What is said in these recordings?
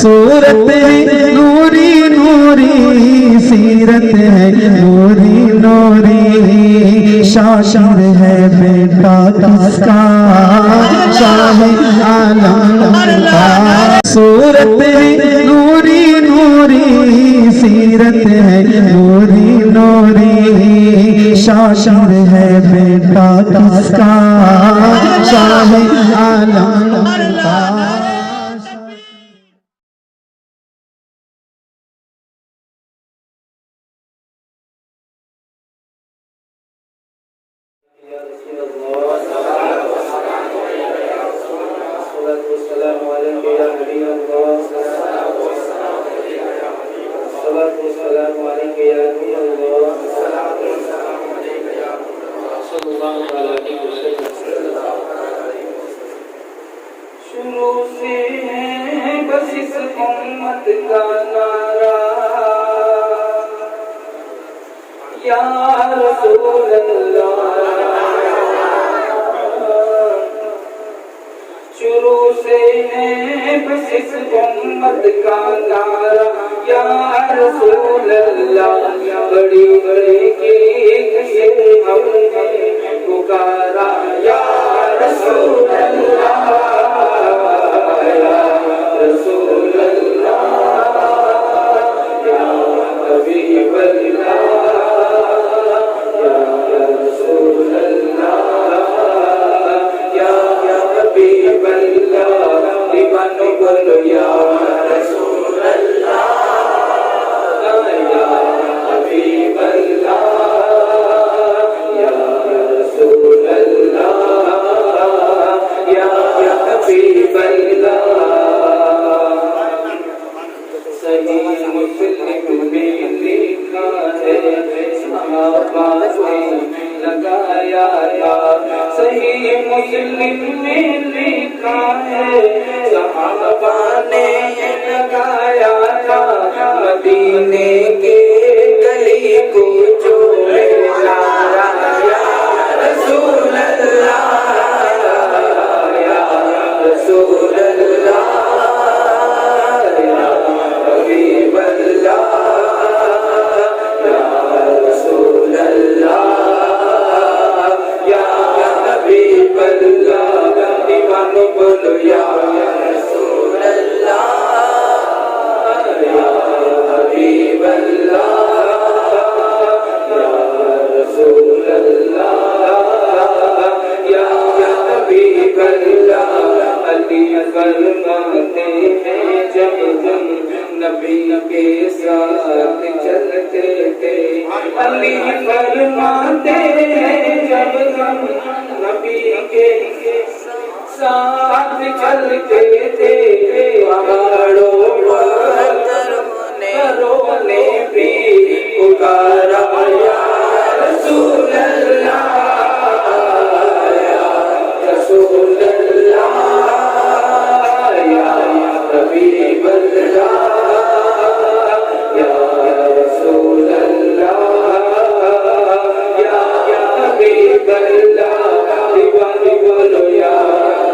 सूरत है नूरी नूरी, सीरत है नूरी नूरी, शाशिर है बेटा किसका शाहे आलम का। सूरत है नूरी नूरी, सीरत है नूरी नूरी, शाशिर है बेटा किसका शाहे आलम का। शुरू से है बस इस उम्मत का नारा, या रसूल अल्लाह। शुरू से है बस इस उम्मत का नारा, या रसूल अल्लाह। बड़ी बड़ी की से हमने पुकारा, या रसूल अल्लाह, या रसूल अल्लाह, या हबीब अल्लाह, या रसूल अल्लाह, या हबीब अल्लाह। दीवानो बोलो या रसूल अल्लाह, या हबीब अल्लाह, या रसूल अल्लाह, या हबीब अल्लाह। सही मुस्लिम में लिखा है, सहाबा ने लगाया था। सही मुस्लिम में लिखा है, सहाबा ने लगाया था। मदीने के गली को जो नारा, या रसूल अल्लाह, या रसूल अल्लाह, या हबीब अल्लाह, या रसूल अल्लाह, या हबीब अल्लाह। दीवानो बोलो या रसूल अल्लाह, या हबीब अल्लाह, या रसूल अल्लाह, या हबीब अल्लाह। अली फरमाते हैं जब हम नबी के साथ चलते थे, अली फरमाते हैं जब हम नबी के साथ चलते थे। पहाड़ों पत्थरों ने भी पुकारा, या रसूल अल्लाह, या रसूल अल्लाह, या हबीब अल्लाह, या रसूल अल्लाह, या हबीब अल्लाह। दीवानी बोलो या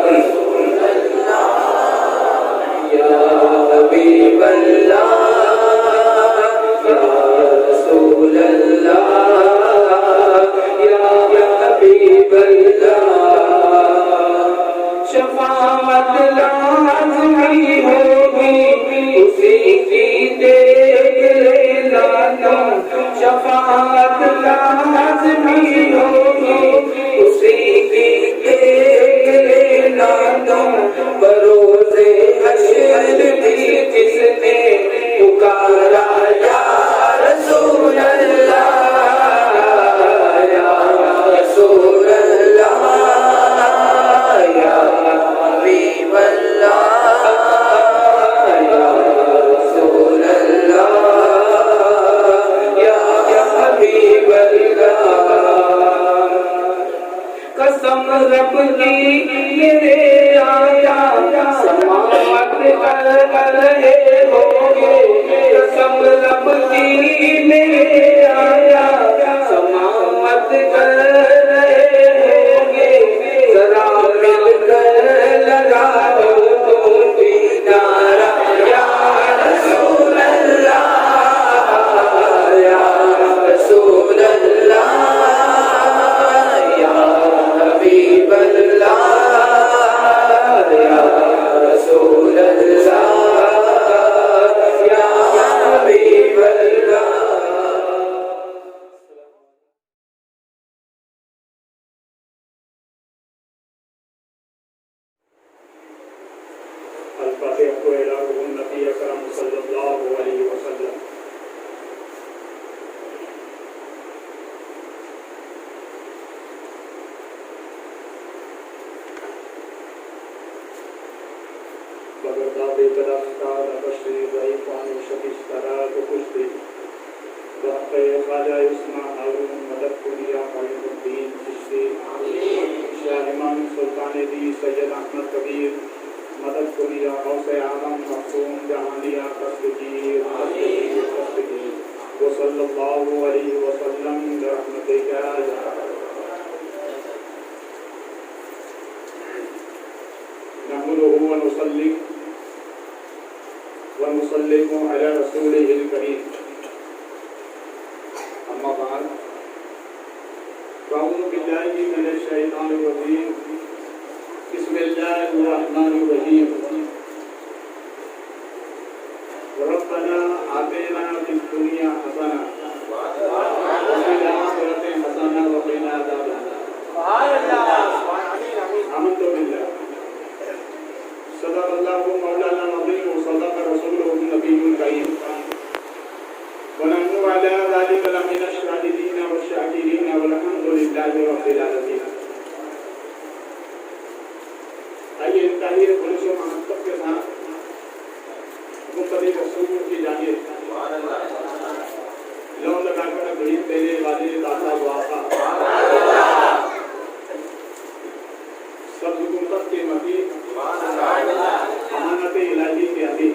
रसूल अल्लाह, या हबीब अल्लाह, या रसूल अल्लाह, या हबीब अल्लाह। शफाअत लाज़मी होगी उसी की देख लेना तुम, शफाअत लाज़मी होगी उसी की देख लेना तुम। बरोज़े हश्र भी जिसने पुकारा, या रसूल अल्लाह, या रसूल अल्लाह, या हबीब अल्लाह, ख्वाजा उस्मा हारून मदद कुलिया कलीमुद्दीन चिश्ती शाह इमाम सुल्तान दी सैयद अहमद कबीर मदद कुलिया गौसे आलम मखसूम जहानिया दस्तगीर वो सल्लल्लाहु अलैहि वसल्लम रहमतिका नहमदुहु व नुसल्ली व नुसल्लिमु अला रसूलिहिल करीम अम्मा बाद अऊज़ु बिल्लाहि मिनश शैतानिर रजीम बिस्मिल्लाहिर रहमानिर रहीम रब्बना आतिना फिद दुनिया हसना व फिल आखिरति हसना व क़िना अज़ाबन्नार आमन्तु बिल्लाह सदक़ल्लाहु मौलाना अज़ीम व सदक़ रसूलुहु नबियुल करीम व नहनु अला ज़ालिका लमिनश शाहिदीन व शाकिरीन वल्हम्दुलिल्लाहि रब्बिल आलमीन। आइए इंतहाई खुलूस व महब्बत के साथ मुक़द्दस रसूल की जानिब लौ लगाकर घड़ी तेरे वाले दाता वाक़ा सब हुकूमत के मती अमानत इलाही के अभी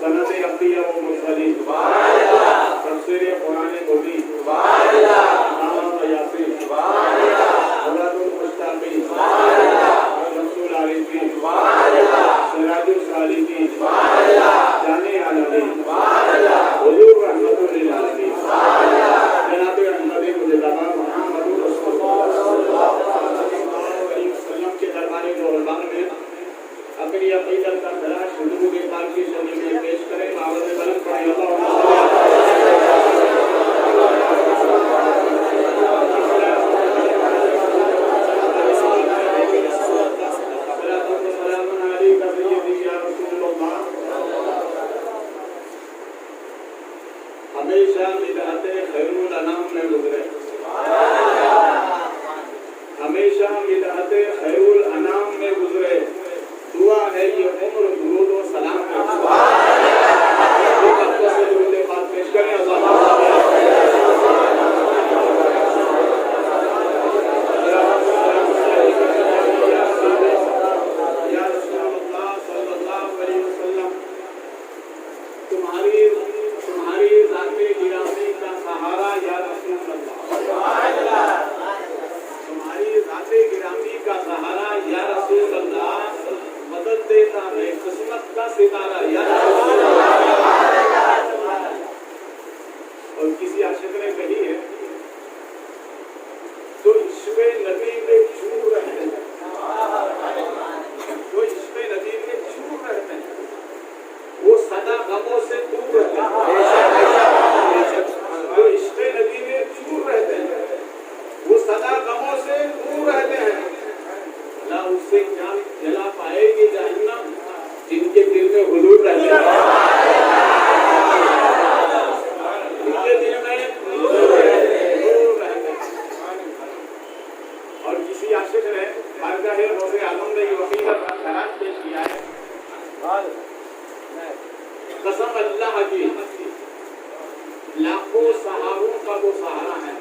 सनत अंबिया व मुरसलीन तफसीर कुरान गोदी नाम यासीन औलादुल मुस्तक़ीम रसूल आरिफीन सिराजुल सालिकीन जाने आलमीन हुजूर रहमतुल लिल आलमीन जनाब अहमद मुजतबा मुहम्मद रसूलुल्लाह के दरबारी दौरान में अपनी अक़ीदत का खराज हुजूर पाक की शरीफ में पेश करें। आवाज़ बुलंद पढ़ें हमेशा बिदअते खैरुल अनाम में गुजरे हमेशा बिदअते खैरुल अनाम में गुजरे दुआ है ये उम्र दुरूद व सलाम में पेश करें। या रसूलुल्लाह सल्लल्लाहु अलैहि वसल्लम तुम्हारी ज़ाते गिरामी का सहारा या रसूलल्लाह तुम्हारी ज़ाते गिरामी का सहारा या रसूलल्लाह मदद देता है किस्मत का सितारा या और किसी आशिक ने कही है तो इश्क़े नबी में चूर रहते हैं जो इश्क़े नबी में चूर रहते हैं वो सदा गमों से दूर रहते हैं जो इश्क़े नबी में चूर रहते हैं वो सदा गमों से दूर रहते हैं ना उससे क्या जला पाएगी जहन्नम जिनके दिल में हुजूर रहते हैं जिनके दिल में हुजूर रहते हैं। और किसी आशिक ने बारगाह रोज़े आलम में वसीलत का खराज पेश किया है। कसम अल्लाह की लाखों सहारों का वो सहारा है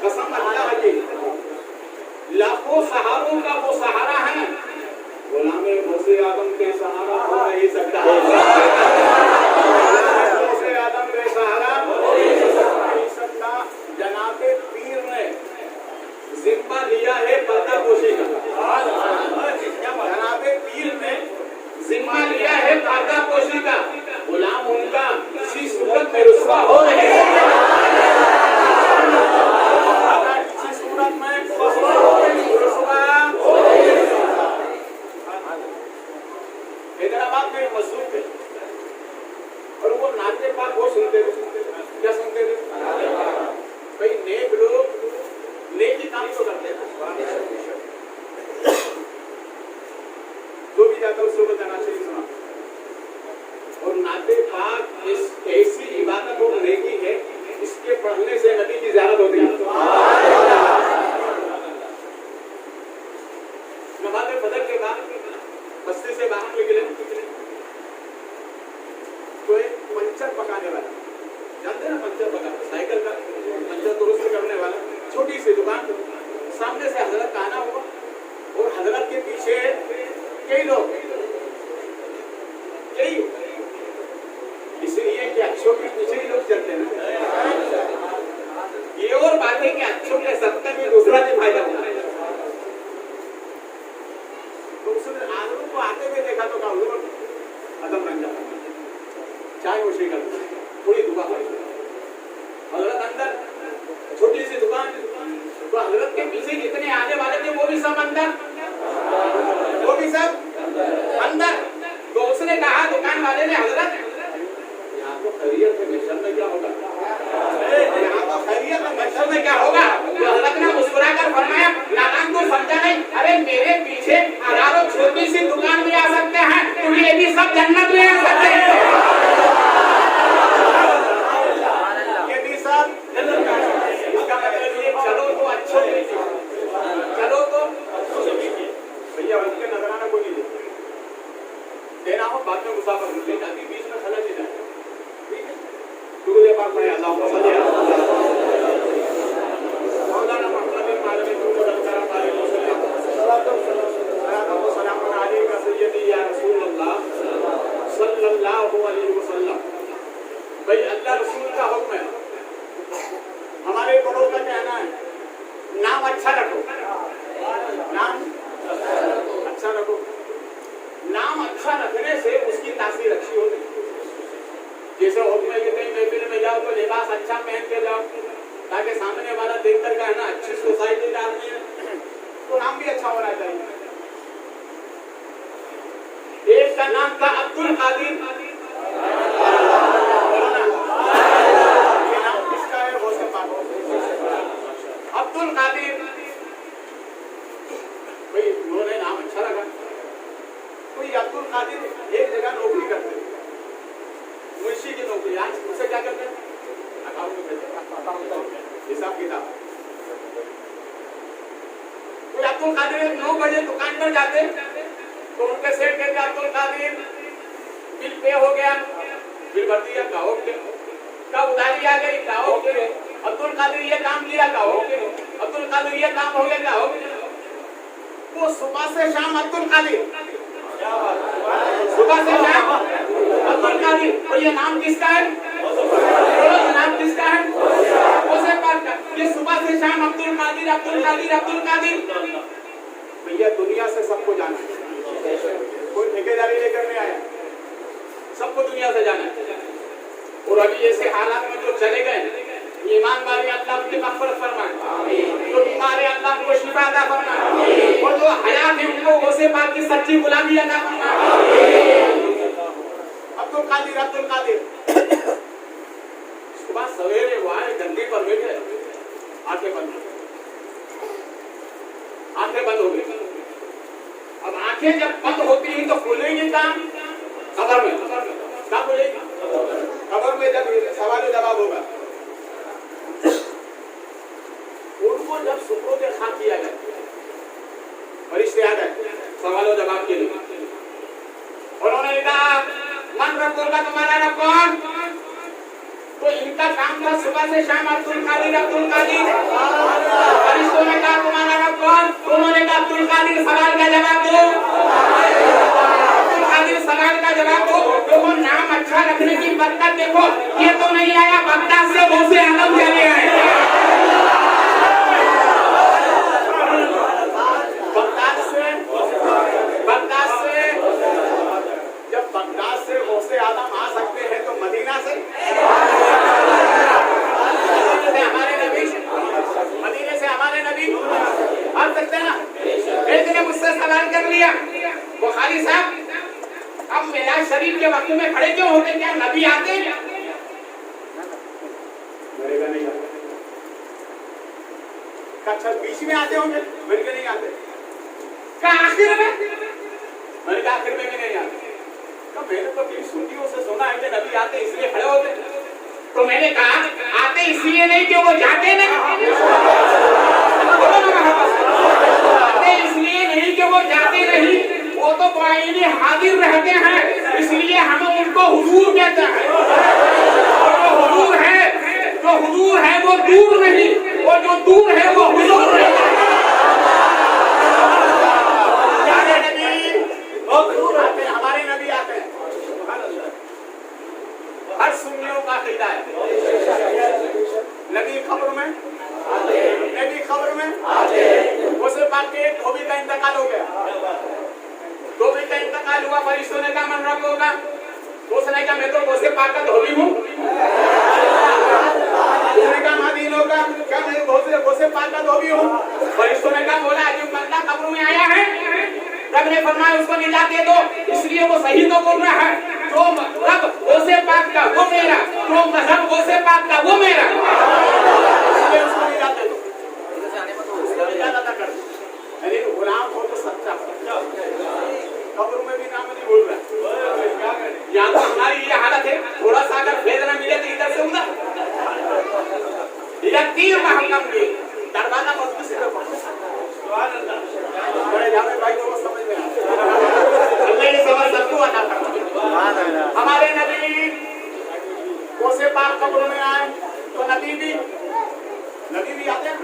कसम अल्लाह की लाखों सहारों का वो सहारा है गुलामे गौसे आदम के सहारा हो नहीं सकता गौसे आदम के सहारा हो नहीं सकता। जनाबे पीर ने जिम्मा लिया है पर्दा पोशी का जनाबे पीर ने जिम्मा लिया है पर्दा पोशी का गुलाम उनका किसी सूरत में रुस्वा हो नहीं किसी सूरत में हैदराबाद में मजदूर थे और वो नाते पाक वो सुनते थे क्या सुनते थे भाई नेक लोग नेकी काम तो करते थे जो भी जाकर उसको बताना चाहिए सुना और नाते पाक इस ऐसी इबादत और नेकी है इसके पढ़ने से नबी की ज़ियारत होती है। नमाज़ फजर के बाद बस्ती से बाहर निकले तो एक पंचर पकाने वाला चाय नोशी करते थोड़ी दुआ करें। हजरत अंदर छोटी सी दुकान, तो हजरत के पीछे जितने आने वाले थे वो भी सब अंदर, वो भी सब अंदर। तो उसने कहा दुकान वाले ने, हजरत यहाँ तो खैरियत है, मिशन में क्या होगा? यहाँ तो खैरियत है, मिशन में क्या होगा? तो हजरत ने मुस्कुराकर फरमाया, नादान तू समझा नहीं, अरे मेरे पीछे हजारों छोटी सी दुकान भी आ सकते हैं, तो ये भी सब जन्नत में आ सकते हैं। ये भी सब जन्नत में आ सकते हैं। इसका मतलब ये चलो तो अच्छे, चलो तो भैया उनके नजराना को नहीं देना हो, बाद में मुसाफिर मिल जाती, बीच में खलच ही जाए। ठीक है, दुरूद पाक पढ़े, अल्लाहुम्मा सल्ली अला मौलाना मुहम्मद मालवी सलाम अलैका सय्यदी या रसूल अल्लाह सल्लल्लाहु अलैहि वसल्लम। भाई अल्लाह रसूल का हुक्म है, हमारे बड़ों का कहना है नाम अच्छा रखो, नाम अच्छा रखो। नाम अच्छा रखने से उसकी तासीर अच्छी होती है। जैसे हुक्म है कि कहीं महफिल में जाओ तो लिबास अच्छा पहन के जाओ, ताकि सामने वाला देखकर कहना अच्छी सोसाइटी का आदमी है, तो नाम भी अच्छा होना चाहिए। एक का नाम था अब्दुल कादिर, ये नाम किसका है? वो से पाक अब्दुल कादिर। भाई उन्होंने नाम अच्छा रखा। कोई अब्दुल कादिर एक जगह नौकरी करते, मुंशी की नौकरी, आज उसे क्या करते हैं? हिसाब किताब। कोई अब्दुल कादिर 9 बजे दुकान पर जाते, तो उनके सेठ कहते अब्दुल कादिर बिल पे हो गया, बिल भर दिया, कहो का उधारी आ गई, कहो अब्दुल कादिर ये काम किया, कहो अब्दुल कादिर ये काम हो गया, कहो। वो सुबह से शाम अब्दुल कादिर, सुबह से शाम अब्दुल कादिर। और ये नाम किसका है? नाम किसका है? उसे पाक का। ये सुबह से शाम अब्दुल कादिर, अब्दुल कादिर, अब्दुल कादिर। भैया दुनिया से सबको जाना है, कोई ठेकेदारी लेकर नहीं आया, सबको दुनिया से जाना है। और अभी ऐसे हालात में जो चले गए, ईमान वाले अल्लाह उनकी मग़फ़िरत फरमाए, जो बीमार है अल्लाह उनको शिफा अता फरमाए, और जो हयात है उनको गौसे पाक की सच्ची गुलामी अता फरमाए। अब्दुल कादिर, अब्दुल कादिर। सुबह सवेरे वो आए, डंडी पर बैठे, आंखें बंद हो गई। अब आंखें जब बंद होती हैं तो खुलेंगी कहाँ? कब्र में। क्या खुलेगी? कब्र में जब सवाल जवाब होगा। उनको जब सुपुर्द खाक किया गया, फरिश्ते आ गए सवाल जवाब के लिए। उन्होंने कहा मन रब्बुल का, तुम्हारा रब कौन? तो इनका काम था सुबह से शाम अब्दुल कादिर, अब्दुल कादिर। फरिश्तों ने कहा तुम्हारा रब कौन? उन्होंने कहा अब्दुल कादिर। सवाल का जवाब दो, अब्दुल कादिर सवाल का जवाब दो। देखो नाम अच्छा रखने की बरकत देखो, ये तो नहीं आया बगदाद से गौसे आलम चले आए, बगदाद से जब बगदाद से गौसे आलम आ सकते हैं तो मदीना से हमारे नबी, मदीने से हमारे नबी आ सकते हैं ना। एक ने मुझसे सवाल कर लिया, बुखारी साहब अब मेराज शरीफ के वक्त में खड़े क्यों होते, क्या नबी आते हैं? नहीं आते। अच्छा बीच में आते होंगे, मेरे के नहीं आते। क्या आखिर में? मैंने कहा आखिर में भी नहीं आते। कब मैंने तो कभी सुन्नियों से सुना है कि नबी आते इसलिए खड़े होते, तो मैंने कहा आते इसलिए नहीं कि वो जाते नहीं, आते इसलिए नहीं कि वो जाते नहीं, वो तो बाइने हाजिर रहते हैं, इसलिए हम उनको हुजूर कहते हैं। जो हुजूर है वो दूर नहीं, और जो दूर है वो हुजूर नहीं। हमारे नबी आते हैं, हर सुन्नियों का अकीदा है नबी खबर में, नबी खबर में उसे बात के धोबी का इंतकाल हो गया, धोबी का इंतकाल हुआ। फरिश्तों ने कहा मन रब होगा, तो उसने कहा मैं तो गौसे पाक का धोबी हूँ। उसने कहा मदीनों का क्या मैं गौसे पाक का धोबी हूँ। फरिश्तों ने कहा बोला जो बंदा कब्र में आया है रब ने फरमाया उसको निजात दे दो, इसलिए वो सही तो बोल रहा है। जो रब गौसे पाक का वो मेरा, जो मजहब गौसे पाक का वो मेरा, इसलिए उसको निजात दे दो, उसको निजात अदा कर दो। अरे गुलाम हो तो सच्चा कब्र में भी नाम नहीं बोल रहा। यहाँ तो हमारी ये हालत है, थोड़ा सा अगर भेद ना मिले तो इधर से उधर तीर महंगम के दरवाजा मजबूत से बड़े जावे भाई को समझ में अल्लाह ने समझ सबको अता फरमाया। हमारे नबी कोसे पाक कब्र में आए तो नबी भी आते हैं।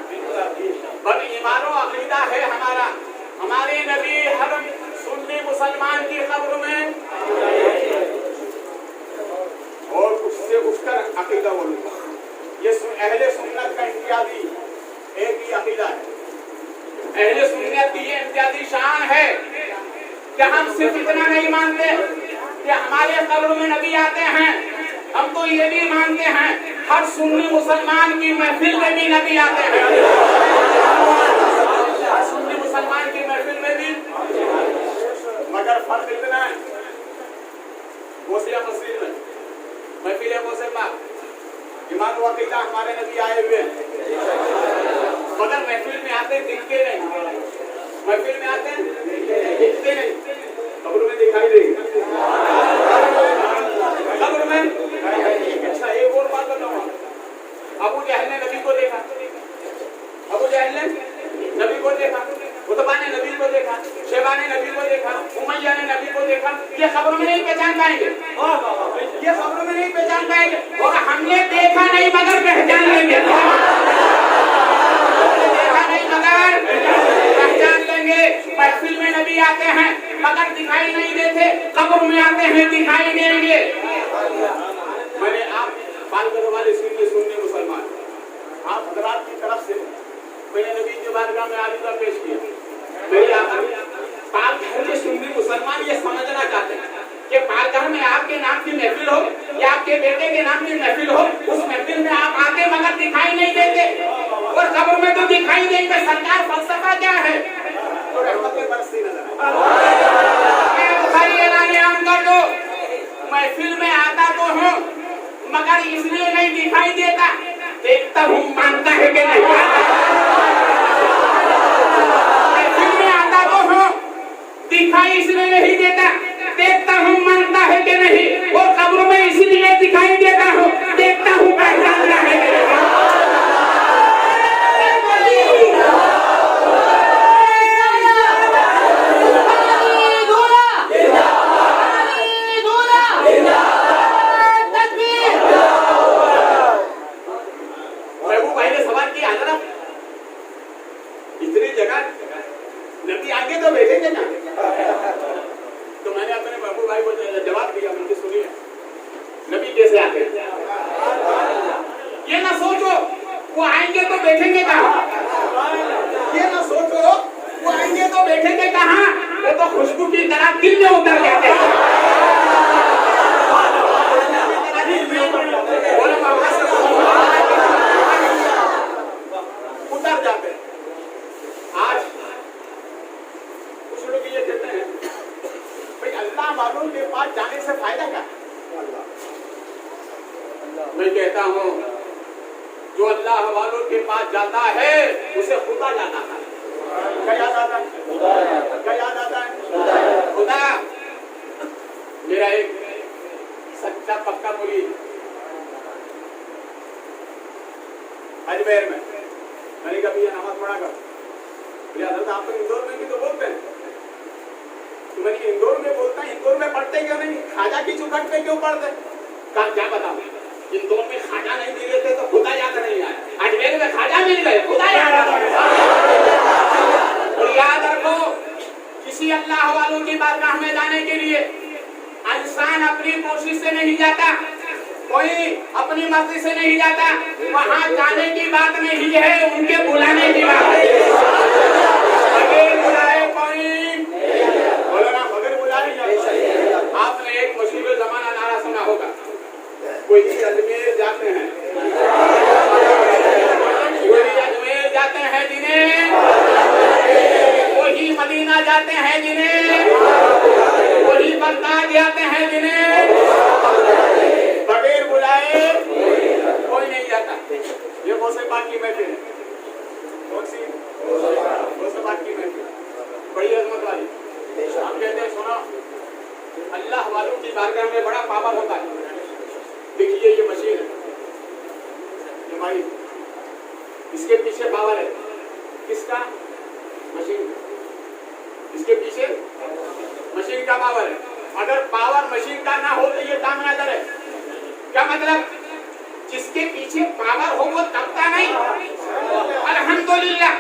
बट ईमानो अकीदा है हमारा, हमारे नबी हर सुन्नी मुसलमान की कब्र में और उससे उठकर अकीदा बोलूंगा। ये अहले सुन्नत का इम्तियाजी एक ही अकीदा है। अहले सुन्नत की ये इम्तियाजी शान है कि हम सिर्फ इतना नहीं मानते कि हमारे कब्र में नबी आते हैं, हम तो ये भी मानते हैं हर सुन्नी मुसलमान की महफिल में भी नबी आते हैं। हर सुन्नी मुसलमान की महफिल में भी, मगर फर्क इतना है गौसिया मस्जिद में महफिल है गौसे पाक ईमान वकीला हमारे नबी आए हुए हैं, मगर महफिल में आते दिखते नहीं। महफिल में आते दिखते नहीं, कब्र में दिखाई देगी। कब्र में अच्छा एक और बात बताऊं, अबू जहल ने नबी को देखा, अबू जहल ने नबी को देखा, उतबा ने नबी को देखा, शेबा ने नबी को देखा, उमैया ने नबी को देखा। ये खबरों में नहीं पहचान पाएंगे, ये खबरों में नहीं पहचान पाएंगे। और हमने देखा नहीं मगर पहचान लेंगे, देखा नहीं मगर पहचान लेंगे। महफिल में नबी आते हैं मगर दिखाई नहीं देते, कब्र में आते हैं दिखाई देंगे। मैंने आप बाल करने वाले सुनने मुसलमान आप हजरात की तरफ से मैंने नबी के बारगाह में आलिदा पेश किया। मेरे आका पाक घर के सुन्नी मुसलमान ये समझना चाहते हैं कि पाक घर में आपके नाम की महफिल हो या आपके बेटे के नाम की महफिल हो, उस महफिल में आप आते मगर दिखाई नहीं देते और कब्र में तो दिखाई देंगे। सरकार फलसफा क्या है तो रहमतें बरसती नजर आए। बुखारी ऐलान आम कर दो, महफिल में आता तो हूँ मगर इसलिए नहीं दिखाई देता, देखता हूँ मानता है कि नहीं। महफिल में आता तो हूँ दिखाई इसलिए नहीं देता, देखता हूँ मानता है कि नहीं। और कब्र में इसलिए दिखाई देता हूँ, देखता हूँ पहचानता है कि नहीं। भाई ने सवाल किया ना, इतनी जगह नबी आगे तो भेजेंगे ना, तो मैंने अपने बाबू भाई को जवाब दिया, मुझे सुनिए नबी कैसे आते हैं। ये ना सोचो वो आएंगे तो बैठेंगे कहाँ, ये ना सोचो वो आएंगे तो बैठेंगे कहाँ, वो तो खुशबू की तरह दिल में उतर जाते हैं। उतर जाते हैं। आज कुछ लोग ये कहते हैं भाई अल्लाह वालों के पास जाने से फायदा क्या। मैं कहता हूँ जो अल्लाह वालों के पास जाता है उसे खुदा याद आता है। क्या याद आता है? क्या याद आता है? खुदा। मेरा एक सच्चा पक्का मुरीद अजमेर में, मैंने कहा भैया नमाज पढ़ा कर, हजरत आप तो इंदौर में भी तो बोलते हैं, तो मैंने इंदौर में बोलता है, इंदौर में पढ़ते क्यों नहीं, खाजा की चुखट पे क्यों पढ़ते। कहा क्या बताऊं, इंदौर में खाजा नहीं मिले थे तो खुदा याद नहीं आया, अजमेर में खाजा मिल गए खुदा याद आ गया। और याद रखो किसी अल्लाह वालों की बारगाह में जाने के लिए इंसान अपनी कोशिश से नहीं जाता, कोई अपनी मर्जी से नहीं जाता, वहां जाने की बात नहीं है, उनके बुलाने की बात है। बगैर बुलाए कोई बोलो ना, बगैर बुलाए। आपने एक मुसीबत जमाना नारा वही अजमेर जाते हैं, वही अजमेर जाते हैं जिन्हें, वही मदीना जाते हैं जिन्हें, वही बगदाद जाते हैं जिन्हें बगैर बुलाए कोई नहीं जाता। ये गौसे पाक की महफिल है। कौन सी? गौसे पाक की महफिल, बड़ी अजमत वाली। हम कहते हैं सुनो, अल्लाह वालों की बारगाह में बड़ा पावर होता है। देखिए ये मशीन है, ये भाई, इसके पीछे पावर है। किसका? मशीन। इसके पीछे मशीन का पावर है। अगर पावर मशीन का ना हो तो ये काम ना करे। क्या मतलब? जिसके पीछे पावर हो वो दबता नहीं। अल्हम्दुलिल्लाह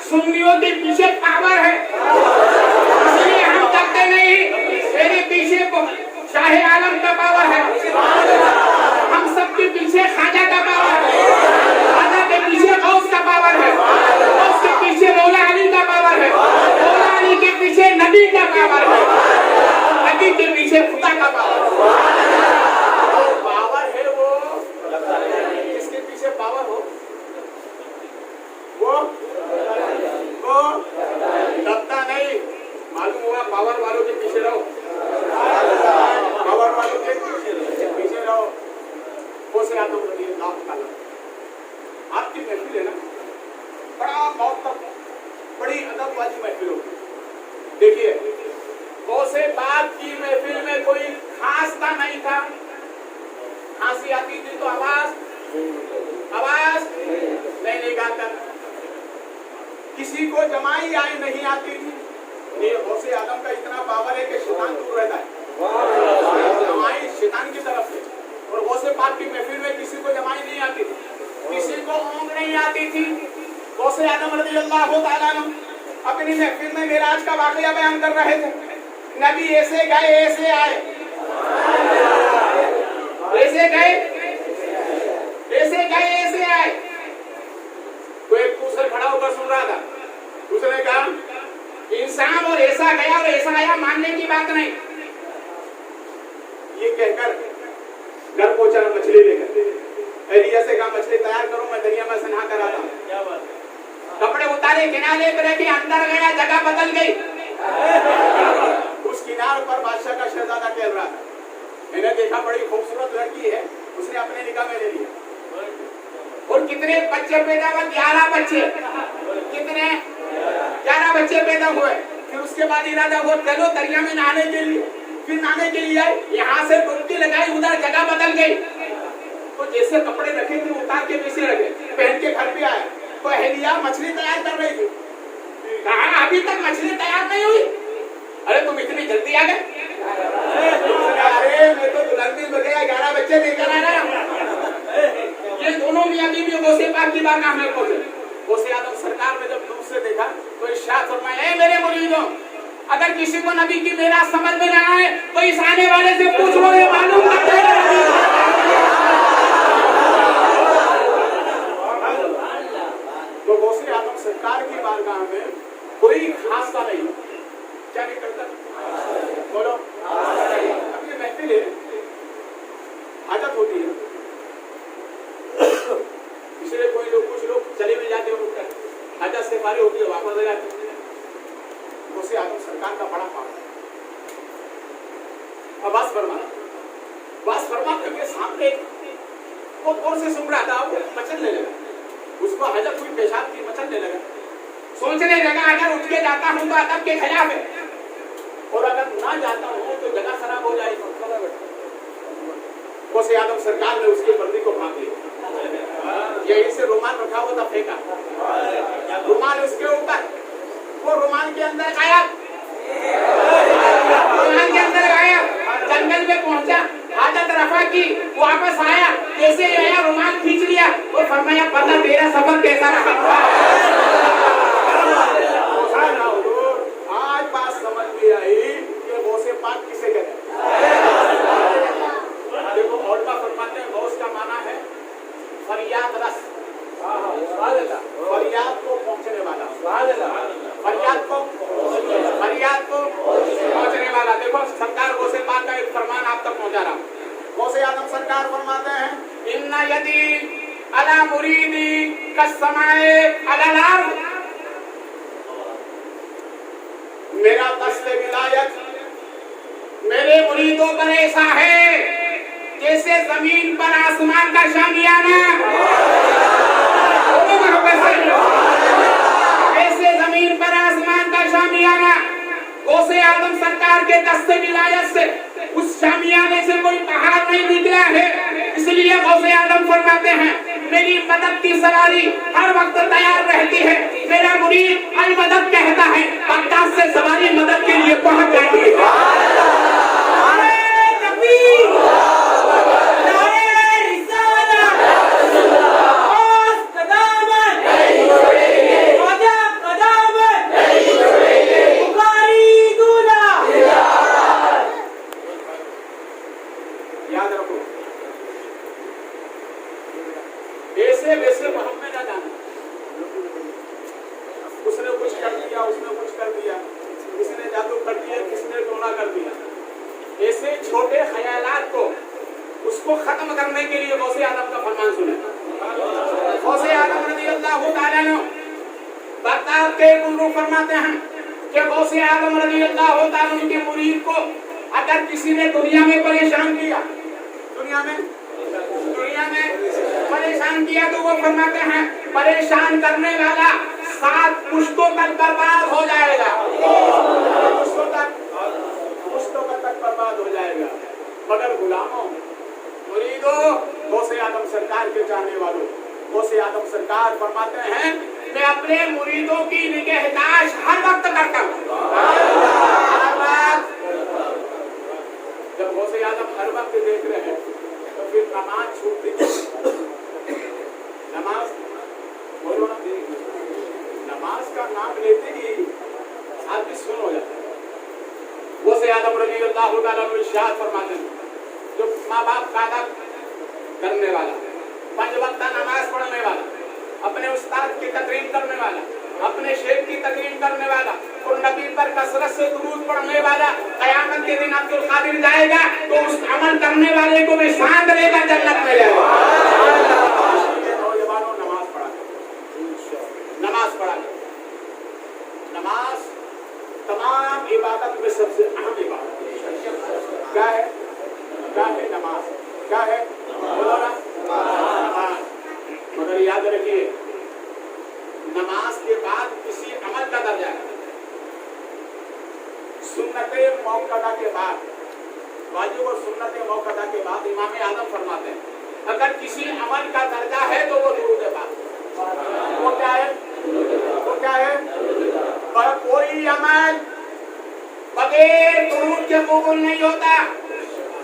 सुन्नियों के पीछे पावर है, इसलिए हम दबते नहीं। मेरे पीछे शाहे आलम का पावर है, हम सबके पीछे खाजा का पावर है, खाजा के पीछे गौस का पावर है, गौस के पीछे मौला अली का पावर है, मौला अली के पीछे नबी का पावर है, नबी के पीछे खुदा का पावर है। वो जिसके पीछे पावर हो वो दबता नहीं। मालूम हुआ? पावर वालों के पीछे रहो, पावर वालों के पीछे रहो। वो से आता आपकी महफिल है ना, बड़ा बहुत तक बड़ी अदब वाली महफिल होगी। देखिए गौसे पाक की महफिल में कोई खांसता नहीं था। खांसी आती थी तो आवाज नहीं निकालता। किसी को जमाई आई नहीं आती थी। ये गौसे आदम का इतना पावर है कि शैतान दूर रहता है। जमाई शैतान की तरफ से। और गौसे पाक की महफिल में किसी को जमाई नहीं आती थी, किसी को ऊँग नहीं आती थी। गौसे आदम रज़ियल्लाहु ताला अन्हु अपनी महफिल में मेराज का वाकया बयान कर रहे थे। नबी ऐसे गए ऐसे आए, ऐसे गए ऐसे आए। तो एक दूसरे खड़ा होकर सुन रहा था। उसने कहा इंसान और ऐसा गया और ऐसा आया मानने की बात नहीं। ये कहकर घर पहुंचा मछली लेकर। एलिया से कहा मछली तैयार करो, मैं दरिया में स्नान कराता हूँ। क्या बात? कपड़े उतारे, किनारे पर रखे, अंदर गया, जगह बदल गई। उस किनारे पर बादशाह का शहजादा खेल रहा था। मैंने देखा बड़ी खूबसूरत लड़की है, उसने अपने निकाह में ले लिया। और कितने बच्चे पैदा हुए? 11 बच्चे। कितने? 11 बच्चे पैदा हुए। फिर उसके बाद इरादा हुआ चलो दरिया में नहाने के लिए। फिर नहाने के लिए आए, यहाँ से डुबकी लगाई, उधर जगह बदल गई। तो जैसे कपड़े रखे थे उतार के वैसे रखे, पहन के घर पे आए तो अहलिया मछली तैयार कर रही थी। कहा अभी तक मछली तैयार नहीं हुई? अरे तुम इतनी जल्दी आ गए? अरे मैं तो दुल्हन भी बगैर 11 बच्चे लेकर आ रहा हूँ। ये दोनों मियां बीवी गौसे पाक की बारगाह में पहुंचे। गौसे आदम सरकार ने जब दूर से देखा तो इरशाद फरमाया, ए मेरे मुरीदों, अगर किसी को नबी की मेराज समझ में ना आए तो इस आने वाले से पूछ लो, ये मालूम करते हैं। तो गौसे आदम सरकार की बारगाह में कोई खासा नहीं। क्या नहीं करता? बोलो। अब ये महफिल है, आदत होती है, इसलिए कोई लोग कुछ लोग चले भी जाते हैं, हाजत से फारिग होती है वापस आ जाते हैं। गौसे आदम सरकार का बड़ा पावर। अब बास फरमा के सामने वो गौर से सुन रहा था, वो मचलने लगा। उसको हाजत हुई, पेशाब की, मचलने लगा। सोचने लगा अगर उठ के जाता हूं तो अदब के खिलाफ है, और अगर ना जाता हूं तो जगह खराब हो जाएगी। गौसे आदम सरकार ने उसके पर्दे को भाग लिया। यहीं से रुमाल रखा हुआ था, फेंका रुमाल उसके ऊपर। वो रुमाल के अंदर गायब, रुमाल के अंदर गायब। जंगल में पहुंचा, हाजत रफा की, वापस आया, कैसे आया? रुमाल खींच लिया और फरमाया पता तेरा सफर कैसा रहा। आज बात समझ में आई कि गौसे पाक किसे कहते हैं। देखो औरता फरमाते हैं गौस का माना है फरियाद रस, फरियाद को पहुंचने वाला, फरियाद को पहुंचने वाला। देखो सरकार गौसे पाक का एक फरमान आप तक पहुंचा रहा हूँ। गौसे आदम सरकार फरमाते हैं, इन्ना यदि अला मुरीदी कसमाए अलल अर्द, मेरा दस्ते विलायत मेरे मुरीदों पर ऐसा है जैसे जमीन पर आसमान का शामियाना, ऐसे जमीन पर आसमान का शामियाना। गौसे आदम सरकार के दस्ते विलायत से उस शामियाने से कोई पहाड़ नहीं निकला है, इसलिए गौसे आदम फरमाते हैं, मेरी मदद की सवारी हर वक्त तैयार रहती है। मेरा मुरीद अल मदद कहता है, पक्का से सवारी मदद के लिए पहुंच जाती है। याद रखो, ऐसे वैसे हम में ना जाना, उसने कुछ कर दिया, उसने कुछ कर दिया, किसी ने जादू कर दिया, किसी ने टोना कर दिया, ऐसे छोटे ख्यालात को उसको खत्म करने के लिए गौसे आदम का फरमान सुने। गौसे आदम रज़ियल्लाहु ताला अन्हु बगदाद के गुरु फरमाते हैं कि गौसे आदम रज़ियल्लाहु ताला अन्हु के मुरीद को अगर किसी ने दुनिया में परेशान किया, दुनिया में परेशान किया, तो वो फरमाते हैं परेशान करने वाला 7 पुश्तों तक बर्बाद हो जाएगा, पुश्तों तक बर्बाद हो जाएगा। मगर गुलामों, मुरीदों, गौसे आदम सरकार के चाहने वालों, गौसे आदम सरकार फरमाते हैं, मैं अपने मुरीदों की निगहदाश्त हर वक्त करता हूँ। जब गौसे आदम हर वक्त देख रहे हैं तो फिर नमाज छूट दी। नमाज बोलो ना, नमाज का नाम लेते ही आदमी सुन हो जाता है। गौसे आदम रज़ियल्लाहु ताला अन्हु इरशाद फरमाते हैं, जो माँ बाप का अदब करने वाला, 5 वक्त नमाज पढ़ने वाला, अपने उस्ताद की तकरीम करने वाला, अपने शेख की तकरीम करने वाला और नबी पर कसरत से दुरूद पढ़ने वाला, कयामत के दिन अब्दुल कादिर जाएगा तो उस अमल करने वाले को भी साथ लेकर जन्नत में जाएगा। नौजवानों, नमाज पढ़ा, नमाज पढ़ा। नमाज तमाम इबादत में सबसे अहम इबादत क्या है? क्या है नमाज? क्या है? बोलो ना, नमाज। मगर याद रखिए, नमाज के बाद किसी अमल का दर्जा है। सुन्नते मौक़दा के बाद, वाजिब और सुन्नते मौक़दा के बाद इमाम आज़म फरमाते हैं, अगर किसी अमल का दर्जा है तो वो दुरूद पाक। वो क्या है? वो क्या है? और कोई अमल बगैर दुरूद के कबूल नहीं होता।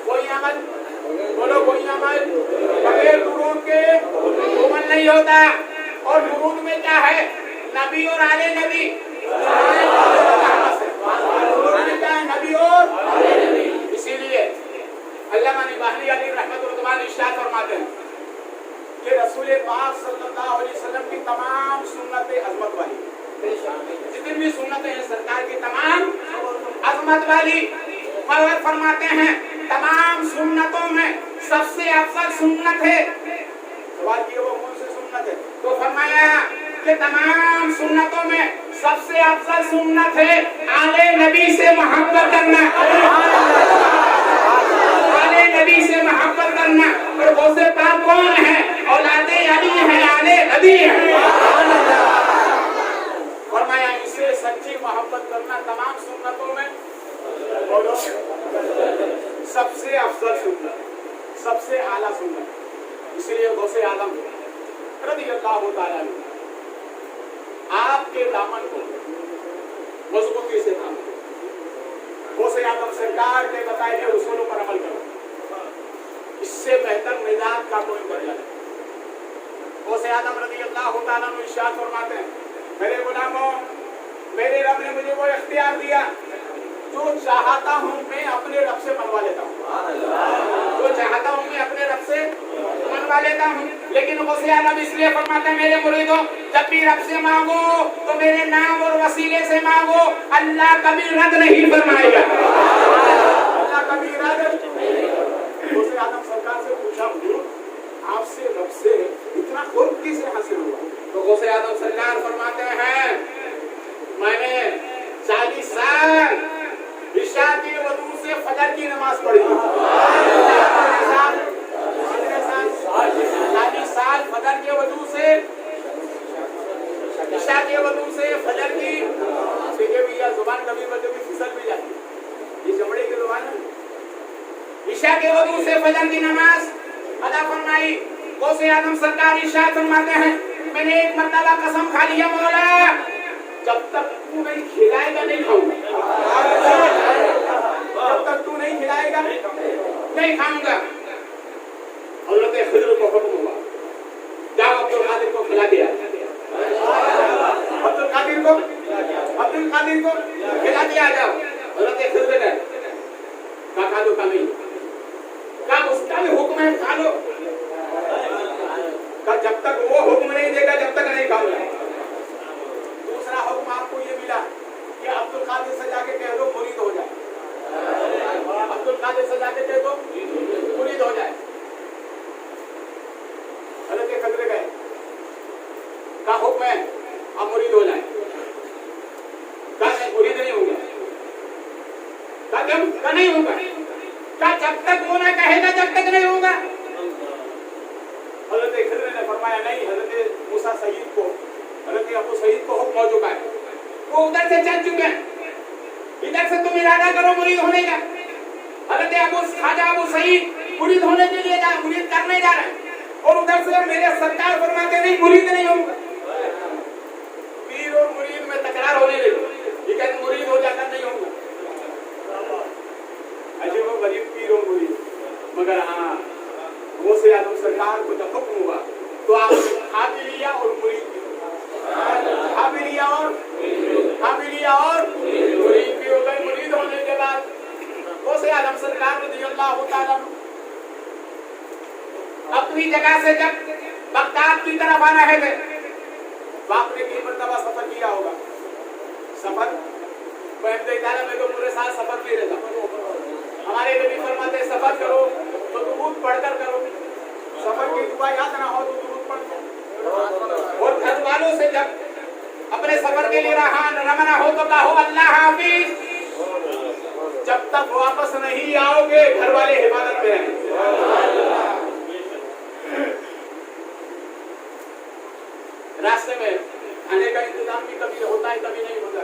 कोई अमल, बोलो, कोई अमल बगैर दुरूद के कबूल नहीं होता। और दुरूद में क्या है? नबी और आले नबी। क्या है? नबी और आले नबी। इसीलिए अल्लामा निबाहनी अलैहि रहमतुल्लाह इरशाद फरमाते हैं कि रसूल पाक सल्लल्लाहु अलैहि वसल्लम की तमाम सुन्नतें अज़मत वाली, जितनी भी सुन्नतें हैं सरकार की तमाम अज़मत वाली। मगर फरमाते हैं तमाम सुन्नतों में सबसे अफजल सुन्नत है। सवाल किया वो कौन सी सुन्नत है? तो फरमाया कि तमाम सुन्नतों में सबसे अफजल सुन्नत है आले नबी से मोहब्बत करना। आले नबी से मोहब्बत करना। और गौसे पाक कौन है? औलादे अली है, आले नबी है। फरमाया इससे सच्ची मोहब्बत करना तमाम सुन्नतों में बोलो सबसे अफजल सुन्नत, सबसे आला सुन्नत। इसलिए गौसे आदम रज़ियल्लाहु ताला अन्हु आपके दामन को मजबूती से थामो, गौसे आदम सरकार के बताए गए उसूलों पर अमल करो, इससे बेहतर निजात का कोई वजह नहीं। गौसे आदम रज़ियल्लाहु ताला अन्हु इरशाद फरमाते हैं, मेरे गुलामों, मेरे रब ने मुझे वो इख्तियार दिया जो चाहता हूँ मैं अपने रब से मनवा लेता हूँ, जो चाहता हूँ मैं अपने रब से मनवा लेता हूँ। लेकिन गौसे आदम इसलिए फरमाते हैं, मेरे मुरीदों, जब भी रब से मांगो तो मेरे नाम और वसीले से मांगो, अल्लाह कभी रद्द नहीं फरमाएगा। अल्लाह कभी रद्द। गौसे आदम ईशा के वजू से फजर की नमाज अदा फरमाई। गौसे आजम सरकार इरशाद फरमाते हैं, मैंने एक मरतबा कसम खा लिया मौला, जब तक तू नहीं खिलाएगा नहीं खाऊंगा। जब तक तू नहीं खिलाएगा नहीं खाऊंगा। हज़रत खिज़र को हुक्म हुआ, जाओ अब्दुल कादिर को खिला दिया। अब्दुल कादिर को खिला दिया जाओ। हज़रत खिज़र ने कहा खा लो, खा नहीं, कहा उसका भी हुक्म है खा लो, कहा जब तक वो हुक्म नहीं देगा जब तक नहीं खाऊंगा। दूसरा हुक्म आपको ये मिला कि अब्दुल कादिर से जाके कह दो मुरीद हो जाए। अब्दुल कादिर से जाके कह दो मुरीद हो जाए। हज़रत खिज़र गए, का हुक्म है अब मुरीद हो जाए। का नहीं मुरीद नहीं होगा, का नहीं होगा, का जब तक वो ना कहेगा जब तक नहीं होगा। हज़रत खिज़र ने फरमाया नहीं, हज़रत मूसा सईद को, हज़रत अबू सईद को हुक्म हो चुका है, वो उधर से चल चुके हैं, इधर से तुम इरादा करो मुरीद होने का। हज़रत ख्वाजा अबू सईद मुरीद होने के लिए मुरीद करने जा रहे हैं और उधर से मेरे सरकार फरमाते नहीं मुरीद नहीं होगा। पीर और मुरीद में तकरार होने लगी, ये कहते मुरीद हो जाता नहीं होगा। अजय वो गरीब पीर और मुरीद, मगर हाँ गौसे आजम सरकार को जब हुक्म हुआ तो आप काबिलिया और मुरीद भी हो गए, काबिलिया और मुरीद भी हो गए। मुरीद होने के बाद गौसे आजम सरकार रज़ियल्लाहु ताला अपनी जगह से जब बगदाद की तरफ आ रहे थे, बाप ने कई मरतबा सफर किया होगा। सफर में तो पूरे साल सफर नहीं रहता। हमारे नबी फरमाते सफर करो तो दुरूद पढ़कर करो, सफर की दुआ याद ना हो तो दुरूद पढ़ लो। और घर वालों से जब अपने सफर के लिए रवाना हो तो कहो अल्लाह हाफिज। जब तक वापस नहीं आओगे घर वाले हिफाजत में रहेंगे। रास्ते में खाने का इंतजाम भी कभी होता है कभी नहीं होता।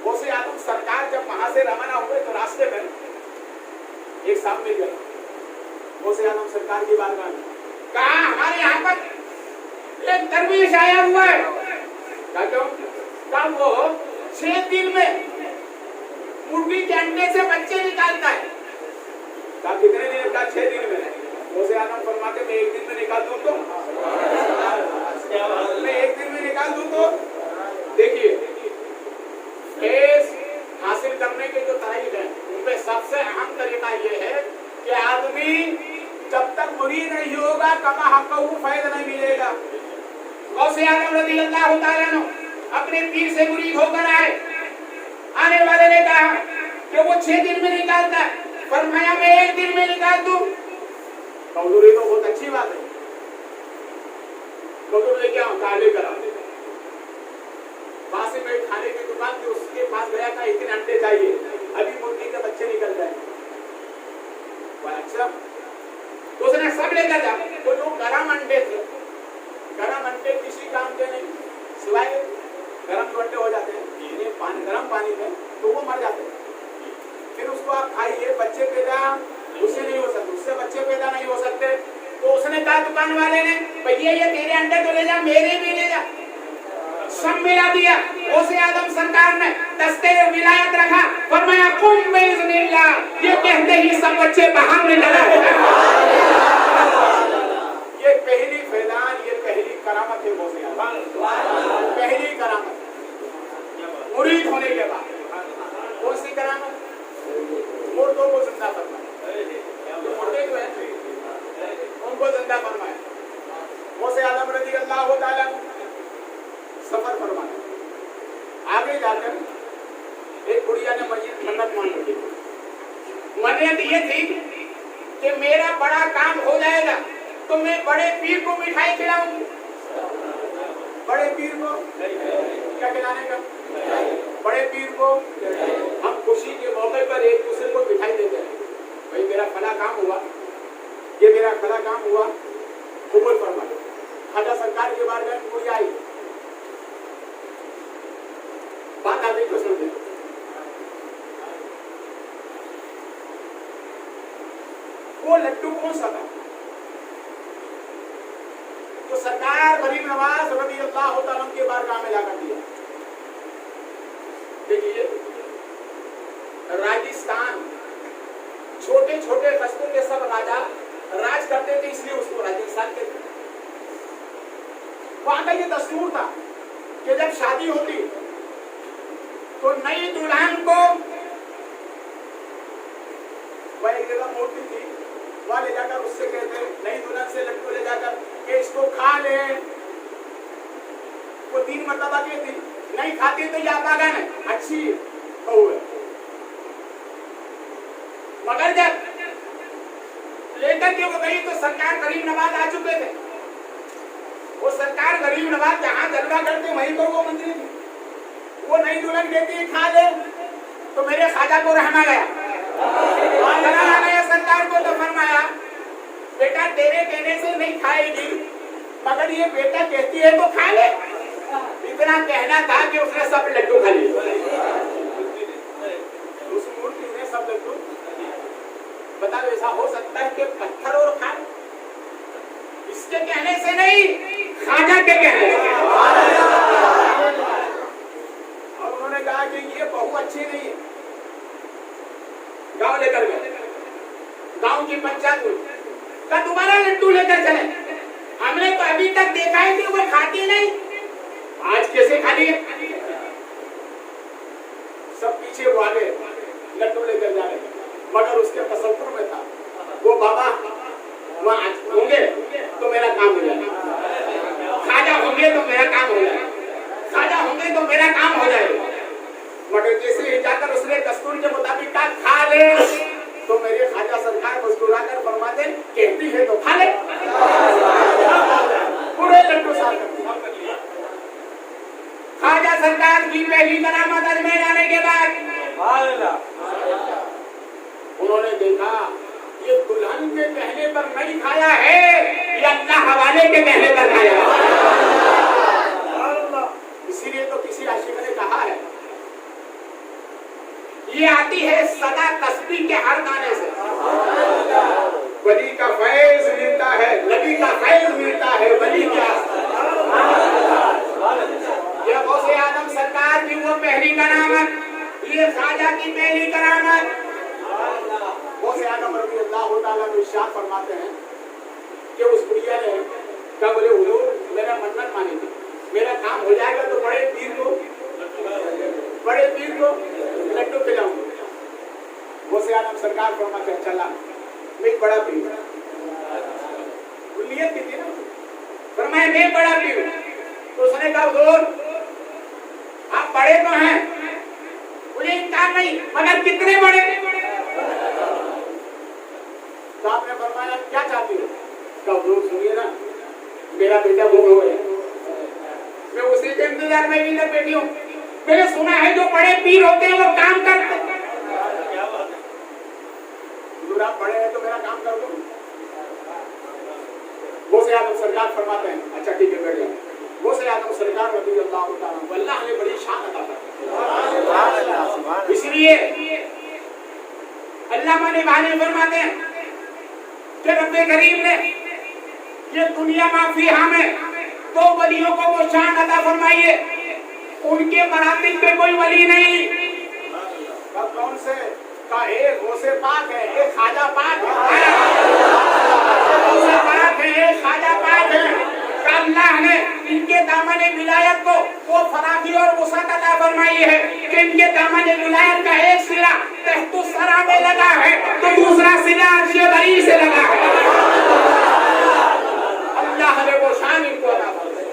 गौसे आजम सरकार जब वहां से रवाना हुए तो रास्ते में एक साहब मिल गया, गौसे आजम सरकार की बारगाह में, कहा हमारे यहाँ पर एक दरवेश आया हुआ है। कहा वो 6 दिन में मुर्गी के अंडे से बच्चे निकालता है। कहा कितने दिन? कहा 6 दिन में। गौसे आजम फरमाते मैं 1 दिन में निकाल दूं तो, मैं 1 दिन में निकाल दूं तो। देखिए केस हासिल करने के जो तरीके हैं उनमें सबसे अहम तरीका ये है कि आदमी जब तक मुरीद नहीं होगा कमा हक़्क़हू फैज़ नहीं मिलेगा। गौसे आज़म रज़ियल्लाहु ताला अन्हु अपने पीर से मुरीद होकर आए। आने वाले ने कहा कि वो 6 दिन में निकालता है, फरमाया मैं 1 दिन में निकाल दूं। कौलूरी तो बहुत अच्छी बात है, कौलूर लेके आओ, काले करा। पास में खाने की दुकान थी, उसके पास गया था, इतने अंडे चाहिए, अभी मुर्गी के बच्चे निकल जाए। अच्छा तो उसने सब लेकर जा। तो जो गरम अंडे थे, गरम अंडे किसी काम के नहीं, सिवाय गरम जो अंडे हो जाते हैं पानी, गरम पानी में तो वो मर जाते हैं। फिर उसको आप खाइए, बच्चे पैदा उससे नहीं हो सकते, उससे बच्चे पैदा नहीं हो सकते। तो उसने कहा दुकान वाले ने, भैया ये तेरे अंडे तो ले जा, मेरे भी ले जा। सब मिला दिया। गौसे आजम सरकार ने दस्ते विलायत रखा, फरमाया कुम बिइज़्निल्लाह, ये कहते ही सब बच्चे बाहर निकल आए। ये पहली फैजान, ये पहली करामत है गौसे आजम, पहली करामत मुरीद होने के बाद। कौन सी करामत? मुर्दों को जिंदा फरमाया, मुर्दे जो है उनको जिंदा फरमाया। गौसे आजम रज़ियल्लाहु ताला सफर फरमाया। आगे जाकर एक बुढ़िया ने मन्नत मान ली। मन्नत ये थी कि मेरा बड़ा काम हो जाएगा तो मैं बड़े पीर को मिठाई खिलाऊंगी। बड़े पीर को क्या खिलाने का? बड़े पीर को हम खुशी के मौके पर एक दूसरे को मिठाई देते हैं, भाई मेरा फला काम हुआ, ये मेरा फला काम हुआ, कबूल फरमा। खाजा सरकार के बारे में बुढ़िया आई, बात आगे को समझे। वो लड्डू कौन सा था? तो सरकार गरीब नवाज रज़ी अल्लाह तआला अन्हु के बारगाह में जाकर दिया। देखिए राजस्थान छोटे छोटे कस्बों के सब राजा राज करते थे, इसलिए उसको राजस्थान कहते थे। वहां का ये दस्तूर था कि जब शादी होती तो नई दुल्हन को वह एक जगह मूर्ति थी, वहां ले जाकर उससे कहते नई दुल्हन से लड्डू ले जाकर कि इसको खा ले। वो 3 मरतबा की थी, नहीं खाती तो या पागल है, अच्छी बहू है। मगर जब लेकर के वो गई तो सरकार गरीब नवाज आ चुके थे। वो सरकार गरीब नवाज जहां जलवा करते वहीं पर वो मंत्री थी। वो नई दुल्हन कहती खा ले तो मेरे ख्वाजा को रहना गया सरकार को, तो फरमाया बेटा तेरे कहने से नहीं खाएगी, मगर ये बेटा कहती है तो खा ले। इतना कहना था कि उसने सब लड्डू खा लिए। उस मूर्ति ने सब लड्डू, बताओ ऐसा हो सकता है कि पत्थर और खा? इसके कहने से नहीं, ख्वाजा के कहने से। और उन्होंने कहा कि ये बहू अच्छी नहीं है, गांव लेकर गए। गांव की पंचायत हुई, का दोबारा लड्डू लेकर चले। हमने तो अभी तक देखा है कि वो खाती नहीं, आज कैसे खा लिए? सब पीछे वो आगे लड्डू लेकर जा रहे, मगर उसके तसव्वुर में था वो बाबा वहां होंगे तो मेरा काम हो जाएगा, ख्वाजा होंगे तो मेरा काम हो जाएगा, ख्वाजा होंगे तो मेरा काम हो जाएगा। मगर जैसे जाकर उसने दस्तूर के मुताबिक कहा खा ले, तो मेरे ख्वाजा सरकार मुस्कुरा कर फरमाते कहती है तो खा ले। पूरे लड्डू साफ कर दिया। ख्वाजा सरकार की पहली करामत अजमेर आने के बाद उन्होंने देखा ये दुल्हन के कहने पर नहीं खाया है या अल्लाह हवाले के कहने पर खाया है। इसीलिए तो किसी आशिक ने कहा है ये आती है सदा तस्बीह के हर गाने से, वली का फैज मिलता है, नबी का फैज मिलता है, वली क्या ये गौसे आदम सरकार की वो पहली करामत, ये ख्वाजा की पहली करामत। गौसे आदम रज़ी अल्लाह तआला को इरशाद फरमाते हैं कि उस बुढ़िया ने क्या बोले हुजूर मेरा मन्नत मानी थी, मेरा काम हो जाएगा तो बड़े पीर को लड्डू खिलाऊंगा। गौसे आदम सरकार फरमाते हैं चला मैं बड़ा पीर, नियत की थी ना, फरमाया मैं बड़ा पीर। तो उसने कहा हुजूर आप बड़े तो हैं, मुझे इनकार नहीं, मगर कितने बड़े? तो आपने फरमाया क्या चाहती हो? तो हुजूर सुनिए ना, मेरा बेटा गुम हो गया, मैं उसी के इंतजार में इधर बैठी हूँ। मैंने सुना है जो बड़े पीर होते हैं वो काम करते हैं। हुजूर आप बड़े हैं तो मेरा काम कर दो। गौसे आदम सरकार फरमाते हैं अच्छा ठीक है बैठ जाओ। गौसे आदम सरकार रज़ी अल्लाह तआला अन्हु अल्लाह ने बड़ी शान अता की, इसलिए अल्लामा ने वाले फरमाते हैं कि रब्बे करीम ने ये दुनिया माफिया में दो वलियों को वो शान अता फरमाई है, उनके मरातिब पे कोई वली नहीं। कौन से का एक गौसे पाक है, एक ख्वाजा पाक है, गौसे पाक है, एक ख्वाजा पाक है। अल्लाह ने इनके दामन विलायत को वो फराखी और वसअत अता फरमाई है कि इनके दामन विलायत का एक सिरा तहतु सरा में लगा है तो दूसरा सिरा अर्श बरी से लगा है। अल्लाह ने वो शान इनको अता फरमाई।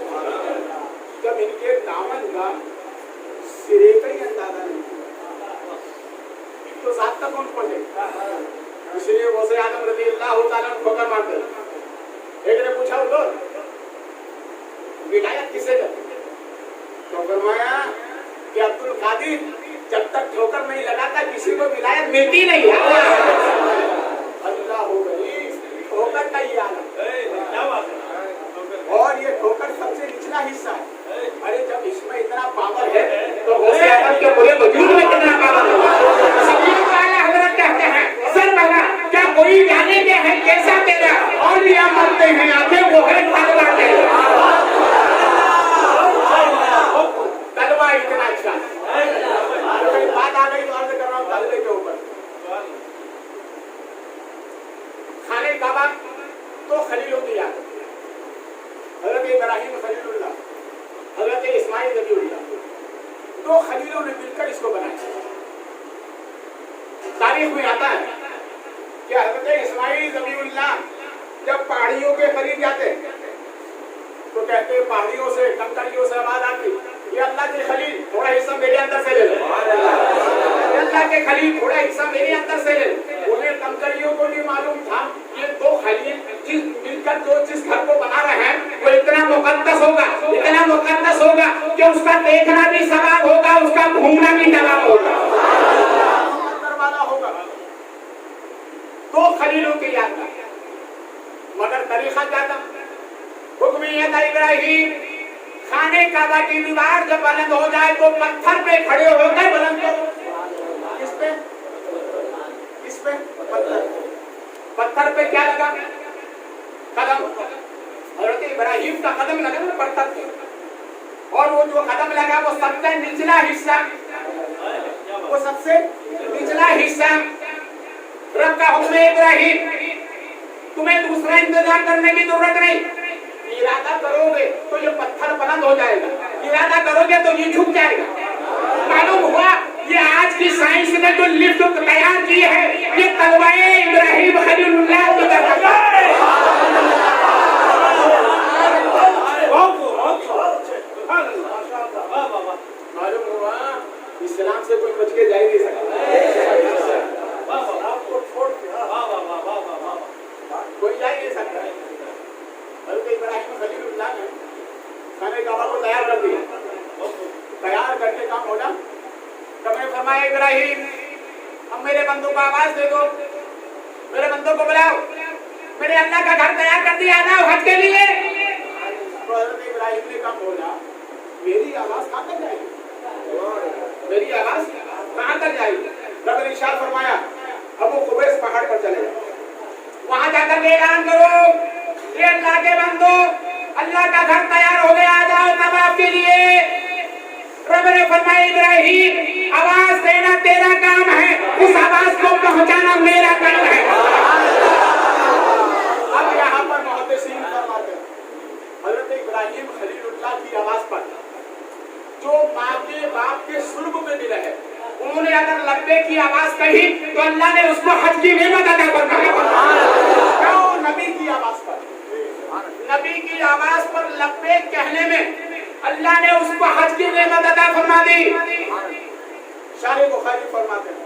जब इनके दामन का सिरे का ही अंदाजा नहीं तो साथ तक कौन पहुंचे? इसलिए गौसे आदम रज़ी अल्लाह तआला अन्हु ठोकर मारते। एक ने पूछा उधर विलायत किसे कहते? तो फरमाया कि अब्दुल कादिर जब तक ठोकर नहीं लगाता किसी को विलायत मिलती नहीं है। अल्लाह हो गई ठोकर का ही आलम, और ये ठोकर सबसे निचला हिस्सा है। अरे जब इसमें इतना पावर है तो गौसे आदम के पूरे वजूद में कितना पावर है। सभी को आला हज़रत कहते हैं सर भला क्या कोई जाने के कैसा तेरा औलिया मरते हैं आंखें वो है तलवा तेरा। तलवा इतना अच्छा बात आ गई तो अर्ज कर रहा हूँ तलवे के ऊपर। खाने काबा तो खलीलों की याद, हजरत इब्राहिम खलीलुल्लाह, हजरत इस्माइल नबीउल्लाह, दो खलीलों ने मिलकर इसको बनाया। तारीख में आता है कि हजरत इस्माइल नबीउल्लाह जब पहाड़ियों के करीब जाते तो कहते पहाड़ियों से कंकरियों से आवाज आती, ये अल्लाह के खलील थोड़ा हिस्सा मेरे अंदर से ले लो, अल्लाह के खलील थोड़ा हिस्सा मेरे अंदर से ले लो। उन्हें कंकरियों को नहीं मालूम था ये दो खलील मिलकर जो जिस घर को बना रहे हैं वो इतना मुकद्दस होगा, इतना मुकद्दस होगा कि उसका देखना भी सवाब होगा, उसका घूमना भी सवाब होगा, होगा। दो खलीलों की याद था, मगर तरीका क्या था? हुक्म ये था इब्राहिम खाने काबा की दीवार जब बुलंद हो जाए तो पत्थर पे खड़े होकर बुलंद करो। किस पे? किस पे? पत्थर। पत्थर पे क्या लगा? कदम। हजरत इब्राहिम का कदम लगा ना पत्थर पे, और वो जो कदम लगा वो सबसे निचला हिस्सा, वो सबसे निचला हिस्सा। रब का हुक्म है इब्राहिम तुम्हें दूसरा इंतजार करने की जरूरत नहीं, इरादा करोगे तो ये पत्थर बुलंद हो जाएगा, इरादा करोगे तो ये झुक जाएगा। मालूम हुआ ये आज की साइंस ने जो लिफ्ट तैयार की है ये तलवाए इब्राहिम खलीलुल्लाह की तरफ। मालूम हुआ इस्लाम से कोई बच के जा ही नहीं सकता, कोई जा ही नहीं सकता। हज़रत इब्राहिम खलीलुल्लाह ने खाने काबा को तैयार कर दिया, तैयार करके काम हो जा तब ने फरमाया इब्राहिम अब मेरे बंदों को आवाज दे दो, मेरे बंदों को बुलाओ, मैंने अल्लाह का घर तैयार कर दिया ना हज के लिए। तो हज़रत इब्राहिम ने कहा बोला मेरी आवाज कहाँ तक जाएगी, मेरी आवाज कहाँ तक जाएगी? रब ने इरशाद फरमाया अबू कुबैस पहाड़ पर चले जाओ, वहां जाकर ऐलान करो ये अल्लाह के बंदो अल्लाह का घर तैयार हो गया, आ जाओ तवाफ के लिए। रब ने फरमाया इब्राहिम आवाज देना तेरा काम है, उस आवाज को पहुंचाना मेरा काम है। अब यहाँ पर मुहद्दिसीन फरमाते हैं हजरत इब्राहिम खलीलुल्लाह की आवाज पर जो माँ के बाप के सुल्ब में मिला है उन्होंने अगर लब्बे की आवाज कही तो अल्लाह ने उसको हज की नेमत अता फरमाई। क्यों? नबी की आवाज पर, नबी की आवाज पर लब्बे कहने में अल्लाह ने उसको हज की नेमत अता फरमा दी। शान बुखारी फरमाते हैं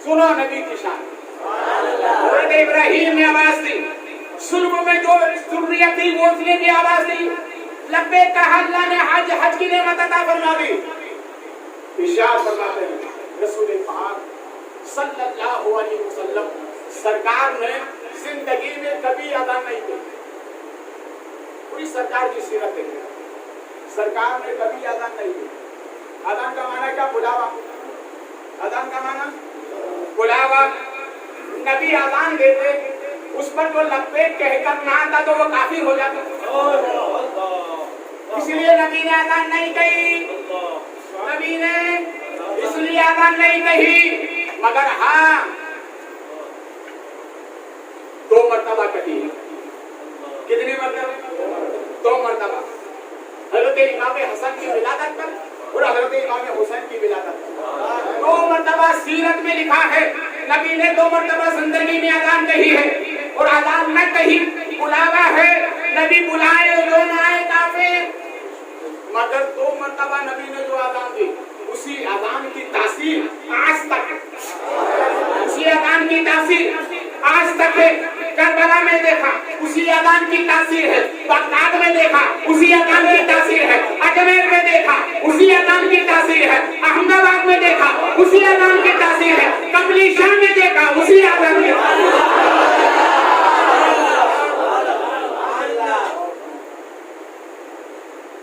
सुनो नबी की शान। हज़रत इब्राहिम ने आवाज दी, सुल्ब में जो सुर्रियत थी वो उसने भी आवाज दी, लब्बे कहा अल्लाह ने हज की नेमत अता फरमा दी। इरशाद फरमाते हैं रसूल पाक सल्लल्लाहु अलैहि वसल्लम सरकार ने जिंदगी में कभी अदा नहीं की, पूरी सरकार की सीरत है, सरकार ने कभी अदा नहीं की। अदान का माना क्या? बुलावा। अदान का माना बुलावा। नबी अदान देते उस पर जो लब्बैक कहकर ना आता तो वो काफिर हो जाता, इसलिए नबी ने अदान नहीं कही, नबी ने इसलिए अदान नहीं कही। मगर हाँ 2 मरतबा कही। कितनी मरतबा? 2 मरतबा। हजरत इमाम हसन की विलादत पर और हजरत इमाम हुसैन की विलादत पर 2 मरतबा सीरत में लिखा है नबी ने 2 मरतबा जिंदगी में अजान कही है, और अजान न कही बुलावा है, नबी बुलाए जो न आए काफिर। मगर 2 मरतबा नबी ने जो अजान दी उसी अजान की तासीर आज तक, उसी अजान की तासीर आज तक है। करबला में देखा उसी अजान की तासीर है, बगदाद में देखा उसी अजान की तासीर है, अजमेर में देखा उसी अजान की तासीर है, अहमदाबाद में देखा उसी अजान की तासीर है, कमली शाह में देखा उसी अजान की तासीर है।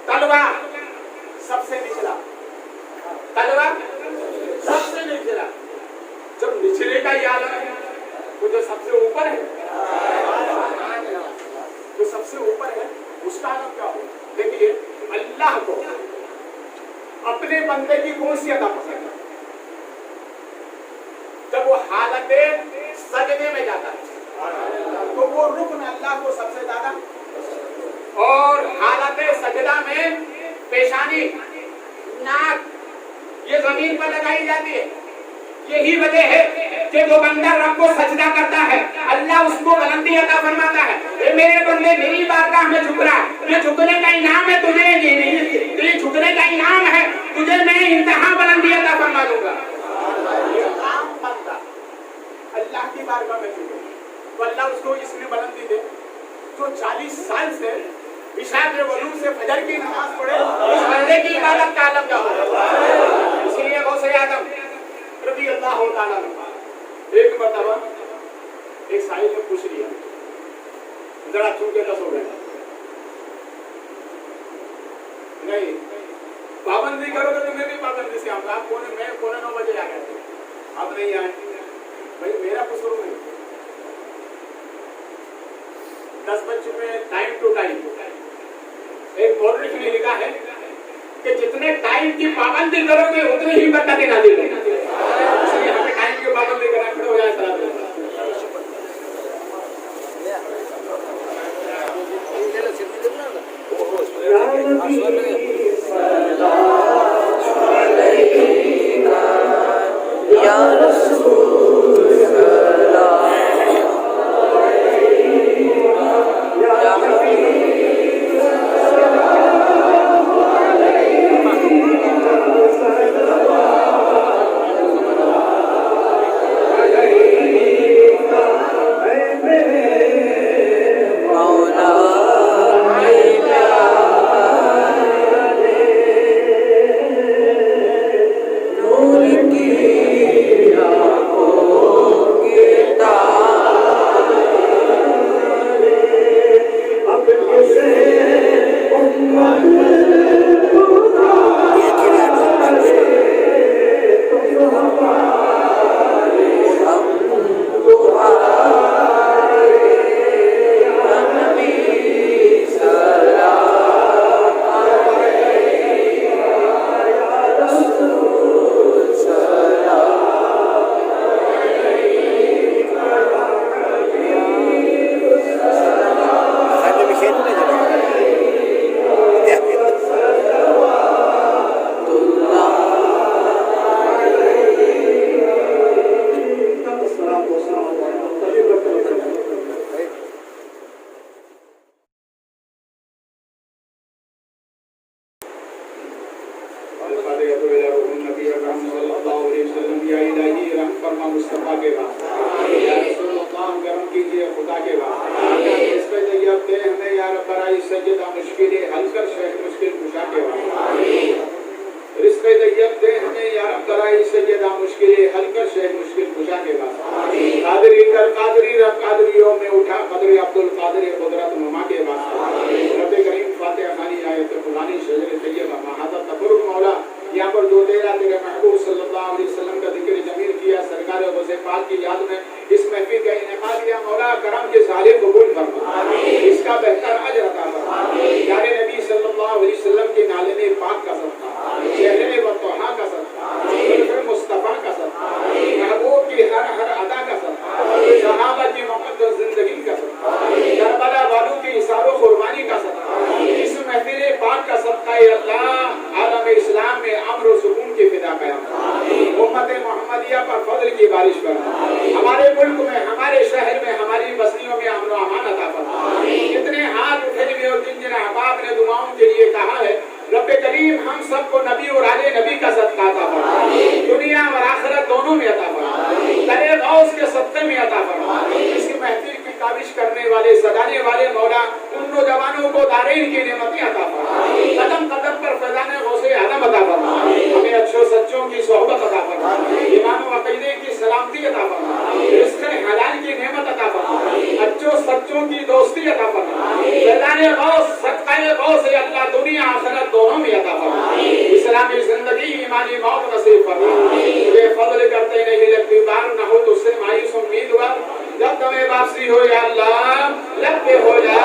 तलवा सबसे निचला, तलवा सबसे निचला। जब निचले का याद है वो जो सबसे ऊपर है बंदे की कौन सी अदा पसंद है? जब वो हालत सजदे में जाता है तो वो रुकन अल्लाह को सबसे ज्यादा, और हालत सजदा में पेशानी, नाक ये जमीन पर लगाई जाती है। यही वजह है कि जो बंदा रब को सजदा करता है अल्लाह उसको बुलंदी अता फरमाता है। ये मेरे बंदे मेरी बारगाह में झुक रहा है, ये झुकने का इनाम है तुझे, ये झुकने का इनाम है तुझे, मैं इंतहा बुलंदी अता फरमा दूंगा। आम बंदा अल्लाह की बारगाह में झुके तो अल्लाह उसको इसमें बुलंदी दे जो 40 साल से इशा के वजू से फजर की नमाज पढ़े, उस बंदे की इबादत का आलम क्या हो। इसलिए गौसे आदम रज़ी अल्लाह तआला एक मरतबा एक साहिब ने पूछ लिया, जरा चूके दस हो गए, नहीं पाबंदी करोगे तो मैं भी पाबंदी से आऊंगा। आप मैं 9:15 बजे आ गए थे, आप नहीं आए, भाई मेरा कसूर नहीं। 10 बज चुके हैं, टाइम टू टाइम। एक मौलवी ने लिखा है कि जितने टाइम की पाबंदी करोगे उतनी ही बरकतें नाज़िल होंगी। इसलिए हमें टाइम की पाबंदी करना, खड़े हो जाए सलात में। या रसूल जब तुम्हें वापसी हो या अल्लाह, लगते हो या